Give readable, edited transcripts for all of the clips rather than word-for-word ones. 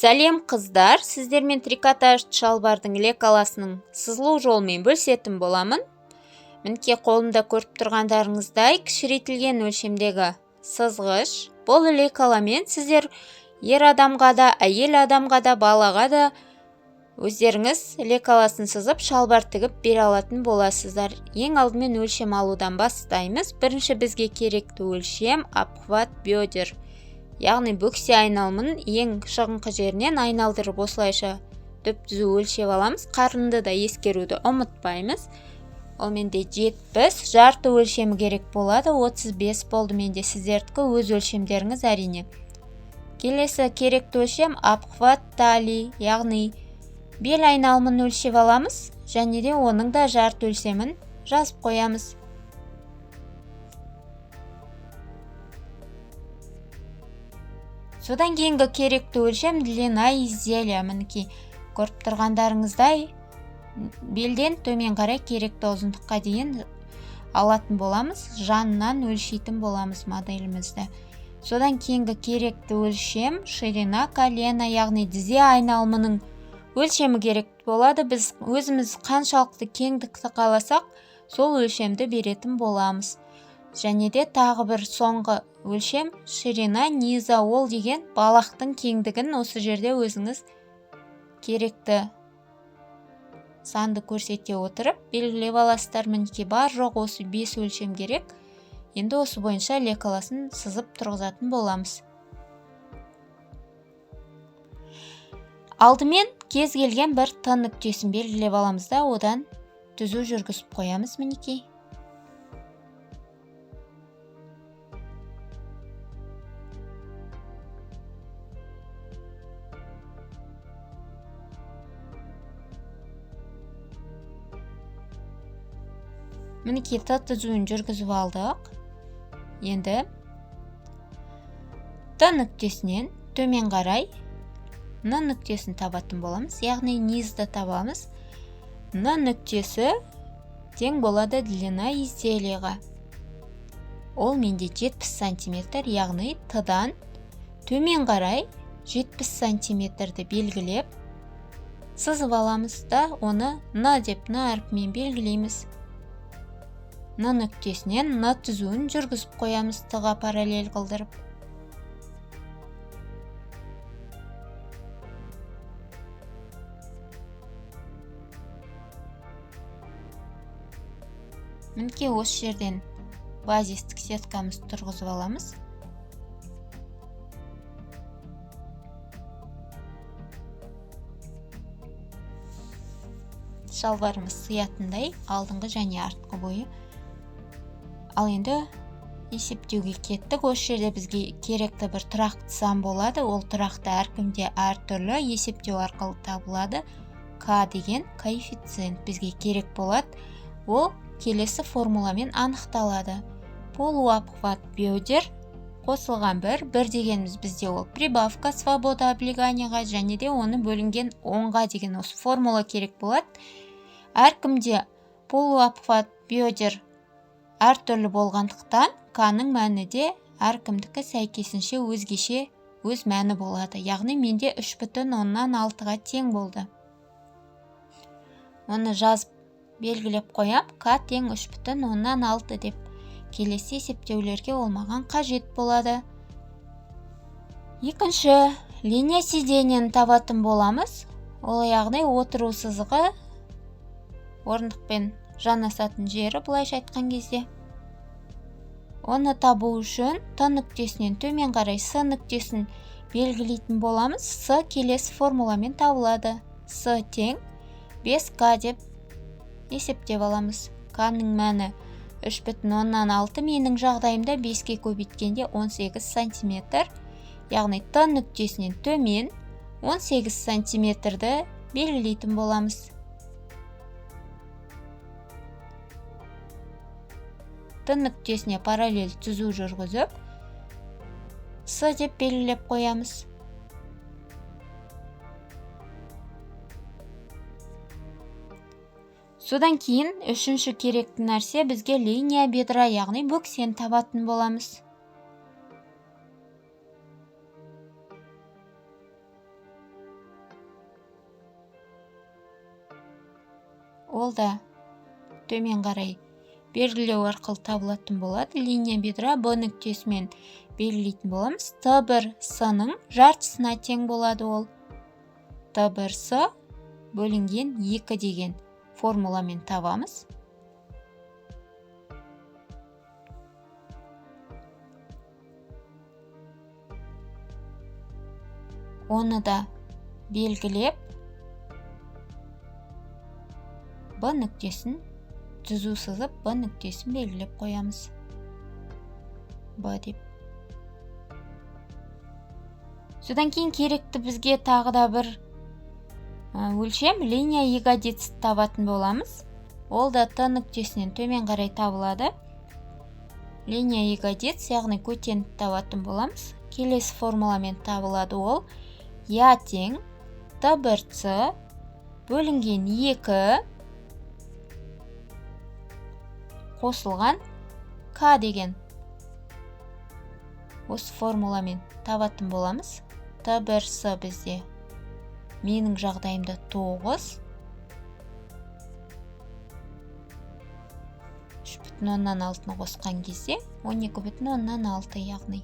Сәлем қыздар, сіздермен трикотаж шалбардың лекаласының сызылу жолымен бөлісетін боламын. Мінекей қолымда көріп тұрғандарыңыздай кішірейтілген өлшемдегі сызғыш. Бұл лекаламен сіздер ер адамға да, әйел адамға да, балаға да өздеріңіз лекаласын сызып шалбар тігіп бере алатын боласыздар. Ең алдымен өлшем алудан бастаймыз. Бірінші бізге керекті өлшем обхват бедер. Яғни бөксе айналымын ең шығыңқы жерінен айналдырып осылайша түп-түзу өлшеп аламыз. Қарынды да ескеруді ұмытпаймыз. Ол менде 70, жарты өлшемі керек болады. 35 болды менде, сіздердікі өз өлшемдеріңіз әрине. Келесі керекті өлшем обхват талии, яғни бел айналымын өлшеп аламыз, және де оның да жарты өлшемін жазып қоямыз. Содан кейінгі керекті өлшем длина изделия. Мінекей көріп тұрғандарыңыздай белден төмен қарай керекті ұзындыққа дейін алатын боламыз, жанынан өлшейтін боламыз моделімізді. Содан кейінгі керекті өлшем ширина колена, яғни тізе айналымының өлшемі керек болады. Біз өзіміз қаншалықты кеңдікті қаласақ, сол өлшемді беретін боламыз. Және де тағы бір соңғы өлшем ширина низа, ол деген балақтың кеңдігін осы жерде өзіңіз керекті санды көрсете отырып белгілеп аласыздар. Мінекей бар жоқ осы 5 өлшем керек. Енді осы бойынша лекаласын сызып тұрғызатын боламыз. Алдымен кез келген бір Т нүктесін белгілеп аламыз да, одан түзу жүргізіп қоямыз. Мінекей Т түзуін жүргізіп алдық. Енді Т нүктесінен төмен қарай Н нүктесін табатын боламыз, яғни низді табамыз. Н нүктесі тең болады длина изделияға. Ол менде 70 см, яғни Т-дан төмен қарай 70 см-ді белгілеп сызып аламыз да, оны Н деп Н әрпімен белгілейміз. Н нүктесінен Н түзуін жүргізіп қоямыз, Т-ға параллель қылдырып. Мінекей осы жерден базистік сеткамызды тұрғызып аламыз. Шалбарымыз сыятындай алдыңғы және артқы бойы. Ал енді есептеуге кеттік. Осы жерде бізге керекті бір тұрақты сан болады. Ол тұрақты әркімде әртүрлі есептеу арқылы табылады. К деген коэффициент бізге керек болады. Ол келесі формуламен анықталады. Полуобхват бедер қосылған бір дегеніміз бізде ол прибавка свобода облиганияға, және де оны бөлінген 10-ға деген осы формула керек болады. Әркімде полуобхват бедер әртүрлі болғандықтан К-ның мәні де әркімдікі сәйкесінше өзгеше өз мәні болады. Яғни менде 3,6-ға тең болды. Оны жазып белгілеп қоям. К тең 3,6 деп. Келесі есептеулерге ол маған қажет болады. Екінші линия сиденияны табатын боламыз. Ол яғни отыру сызығы орындықпен жанасатын жері, былайша айтқан кезде. Оны табу үшін Т нүктесінен төмен қарай С нүктесін белгілейтін боламыз. С келесі формуламен табылады. С тең 5К деп есептеп аламыз. К-ның мәні 3,6, менің жағдайымда 5-ке көбейткенде 18 см. Яғни Т нүктесінен төмен 18 см-ді белгілейтін боламыз. Т нүктесіне параллель түзу жүргізіп, С деп белгілеп қоямыз. Содан кейін үшінші керекті нәрсе бізге линия бедра, яғни бөксені табатын боламыз. ол да төмен қарай белгілеу арқылы табылатын болады. Линия бедра Б нүктесімен белгілейтін боламыз. Т1С-ның жартысына тең болады ол. Т1С бөлінген 2 деген формуламен табамыз. Оны да белгілеп Б нүктесін түзу сызып, Б нүктесін белгілеп қоямыз. Б деп. Содан кейін керекті бізге тағы да бір өлшем линия ягодиц табатын боламыз. Ол да Т нүктесінен төмен қарай табылады. Линия ягодиц, яғни көтеніп табатын боламыз. Келесі формуламен табылады ол. Я тең Т1С бөлінген 2 қосылған К деген осы формуламен табатын боламыз. Т1С бізде менің жағдайымда 9, 3,6-ны қосқан кезде 12,6 яғни.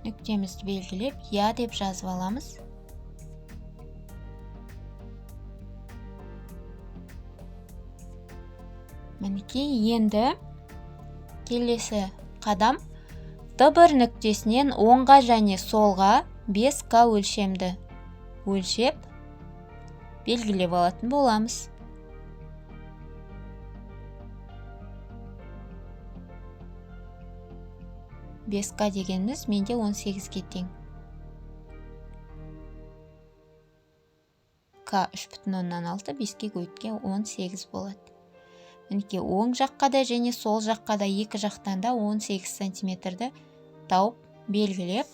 Нүктемізді белгілеп, я деп жазып аламыз. Мінекей, енді келесі қадам Т1 нүктесінен оңға және солға 5К өлшемді өлшеп белгілеп алатын боламыз. К дегеніміз менде 18-ге тең. К 3,6, 5-ке көйтке 18 болады. Мінекей, оң жаққа да және сол жаққа да екі жақтан да 18 сантиметрді тауып белгілеп,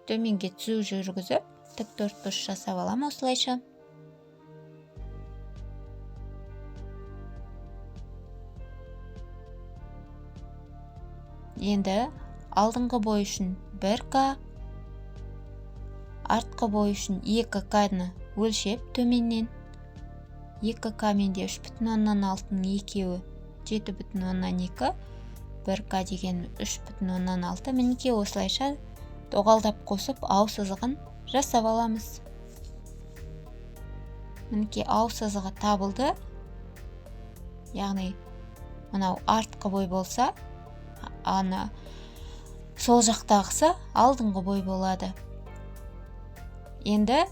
төменге түзу жүргізіп, тік төртбұрыш жасап аламын осылайша. Енді алдыңғы бой үшін 1К, артқы бой үшін 2К-ны өлшеп төменнен 2К менде 3,6-ның екеуі 7,2, 1К деген 3,6. Мінекей осылайша доғалдап қосып ау сызығын жасап аламыз. Мінекей ау сызығы табылды. Яғни мынау артқы бой болса, ана сол жақтағысы алдыңғы бой болады. Енді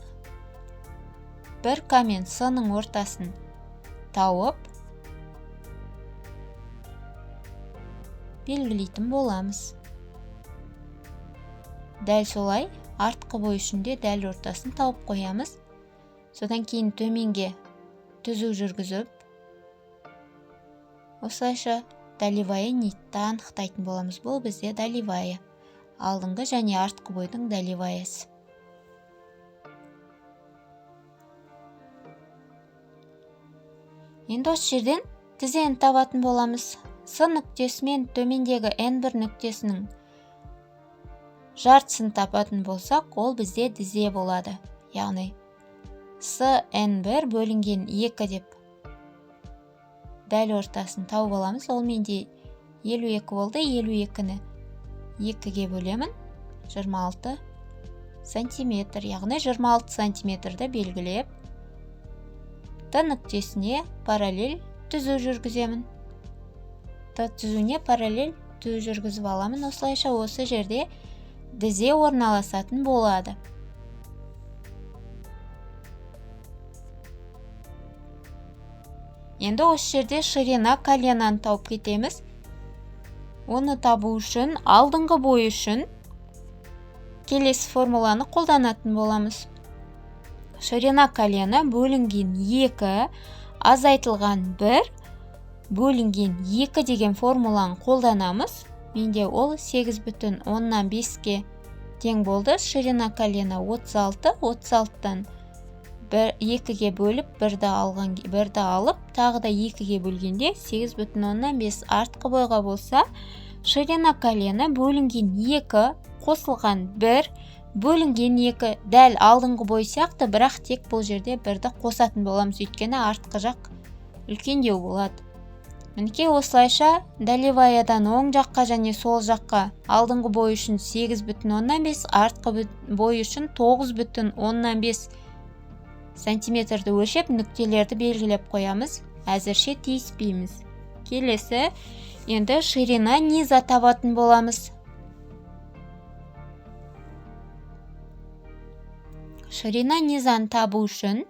1К мен С-ның ортасын тауып белгілейтін боламыз. Дәл солай артқы бой үшін де дәл ортасын тауып қоямыз. Содан кейін төменге түзу жүргізіп, осылайша долевая нитті анықтайтын боламыз. Бұл бізде долевая. Алдыңғы және артқы бойдың долеваясы. Енді осы жерден тізені табатын боламыз. С нүктесі мен төмендегі N1 нүктесінің жартысын табатын болсақ, ол бізде тізе болады. Яғни С N1 бөлінген 2 деп дәл ортасын тауып аламыз. Ол менде 52 болды. 52-ні 2-ге бөлемін. 26 сантиметр. Яғни 26 сантиметрді белгілеп, Т нүктесіне параллель түзу жүргіземін. Т түзуіне параллель түзу жүргізіп аламын. Осылайша осы жерде тізе орналасатын болады. Енді осы жерде ширина коленаны тауып кетеміз. Оны табу үшін алдыңғы бой үшін келесі формуланы қолданатын боламыз. Ширина колена бөлінген 2 азайтылған 1 бөлінген 2 деген формуланы қолданамыз. Менде ол 8,5-ке тең болды. Ширина колена 36, 36-тан 2-ге бөліп, 1-ді алып, тағы да 2-ге бөлгенде 8,5 артқы бойға болса, ширина колена бөлінген 2 қосылған 1 бөлінген 2 дәл алдыңғы бой сияқты, бірақ тек бұл жерде бірді қосатын боламыз, өйткені артқы жақ үлкендеу болады. Мінекей осылайша дәлеваядан оң жаққа және сол жаққа алдыңғы бой үшін 8,5, артқы бой үшін 9,5 сантиметрді өлшеп нүктелерді белгілеп қоямыз. Әзірше тиіспейміз. Келесі, енді ширина низа табатын боламыз. Ширина низаны табу үшін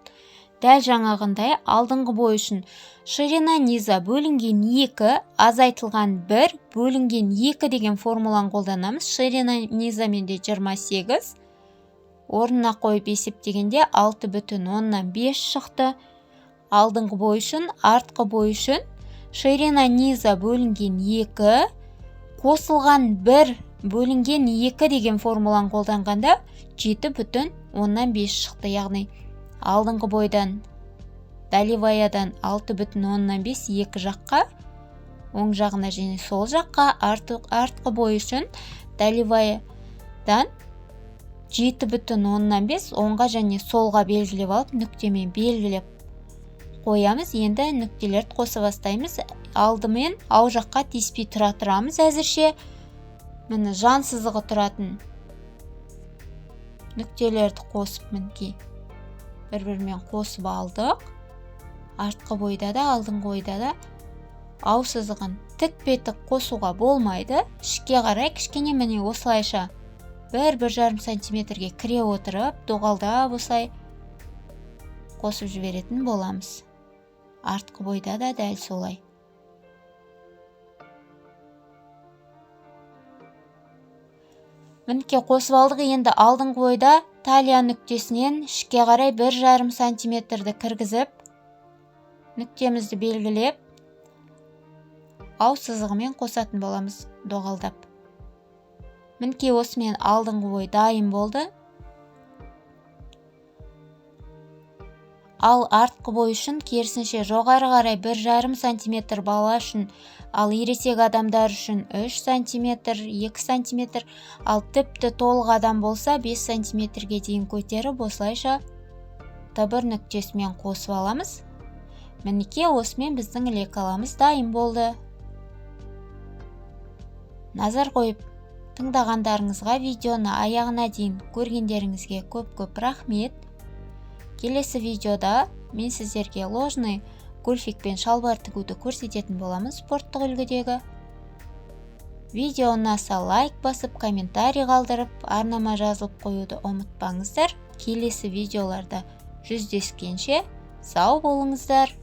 дәл жаңағындай алдыңғы бой үшін ширина низа бөлінген 2 азайтылған 1 бөлінген 2 деген формуланы қолданамыз. Ширина низамен де 28, орнына қойып есептегенде 6,5 шықты. Алдыңғы бой үшін, артқы бой үшін ширина низа бөлінген 2 қосылған 1 бөлінген 2 деген формуланы қолданғанда 7,5 шықты. Яғни алдыңғы бойдан дәлеваядан 6,5 екі жаққа, оң жағына және сол жаққа, артқы бой үшін дәлеваядан 7,5 оңға және солға белгілеп алып, нүктемен белгілеп қоямыз. Енді нүктелерді қоса бастаймыз. Алдымен ау жаққа тиіспей тұрамыз. Әзірше міне жан сызығы тұратын нүктелерді қосып, мінекей бір-бірімен қосып алдық. Артқы бойда да, алдыңғы бойда да ау сызығын тік-тік қосуға болмайды. Ішке қарай кішкене міне осылайша 1-1,5 сантиметрге кіре отырып, доғалдап осылай қосып жіберетін боламыз. Артқы бойда да дәл солай. Мінекей қосып алдық. Енді алдыңғы бойда талия нүктесінен ішке қарай 1,5 сантиметрді кіргізіп, нүктемізді белгілеп, ау сызығымен қосатын боламыз, доғалдап. Мінекей осымен алдыңғы бой дайын болды. Ал артқы бой үшін керісінше жоғары қарай 1,5 сантиметр бала үшін, ал ересек адамдар үшін 3 сантиметр, 2 сантиметр, ал тіпті толық адам болса 5 сантиметрге дейін көтеріп, осылайша Т1 нүктесімен қосып аламыз. Мінекей осымен біздің лекаламыз дайын болды. Назар қойып тыңдағандарыңызға, видеоны аяғына дейін көргендеріңізге көп рахмет. Келесі видеода мен сіздерге ложный гольфик пен шалбар тігуді көрсететін боламыз спорттық үлгідегі. Видео ұнаса лайк басып, комментарий қалдырып, арнама жазылып қоюды ұмытпаңыздар. Келесі видеоларда жүздескенше сау болыңыздар.